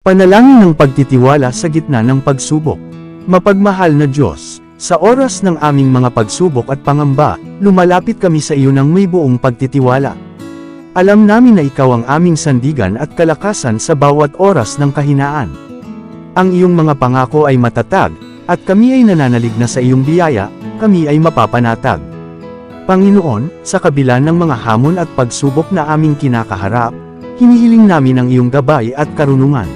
Panalangin ng pagtitiwala sa gitna ng pagsubok. Mapagmahal na Diyos, sa oras ng aming mga pagsubok at pangamba, lumalapit kami sa iyo ng may buong pagtitiwala. Alam namin na ikaw ang aming sandigan at kalakasan sa bawat oras ng kahinaan. Ang iyong mga pangako ay matatag, at kami ay nananalig na sa iyong biyaya, kami ay mapapanatag. Panginoon, sa kabila ng mga hamon at pagsubok na aming kinakaharap, hinihiling namin ang iyong gabay at karunungan.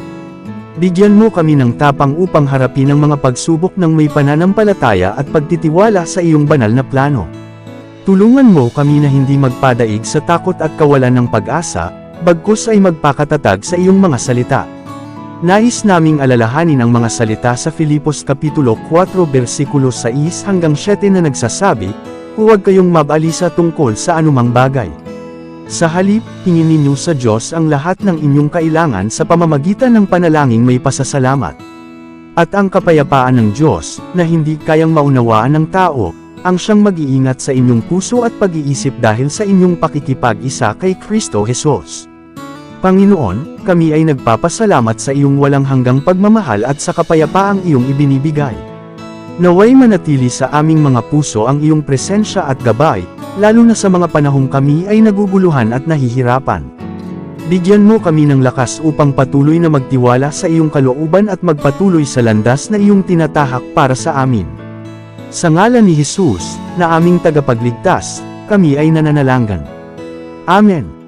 Bigyan mo kami ng tapang upang harapin ang mga pagsubok ng may pananampalataya at pagtitiwala sa iyong banal na plano. Tulungan mo kami na hindi magpadaig sa takot at kawalan ng pag-asa, bagkus ay magpakatatag sa iyong mga salita. Nais naming alalahanin ang mga salita sa Filipos Kapitulo 4 versikulo 6 hanggang 7 na nagsasabi, huwag kayong mabalisa tungkol sa anumang bagay. Sa halip, hingin ninyo sa Diyos ang lahat ng inyong kailangan sa pamamagitan ng panalangin may pasasalamat. At ang kapayapaan ng Diyos, na hindi kayang maunawaan ng tao, ang siyang mag-iingat sa inyong puso at pag-iisip dahil sa inyong pakikipag-isa kay Kristo Jesus. Panginoon, kami ay nagpapasalamat sa iyong walang hanggang pagmamahal at sa kapayapaang iyong ibinibigay. Naway manatili sa aming mga puso ang iyong presensya at gabay, lalo na sa mga panahong kami ay naguguluhan at nahihirapan. Bigyan mo kami ng lakas upang patuloy na magtiwala sa iyong kalooban at magpatuloy sa landas na iyong tinatahak para sa amin. Sa ngalan ni Jesus, na aming tagapagligtas, kami ay nananalanggan. Amen.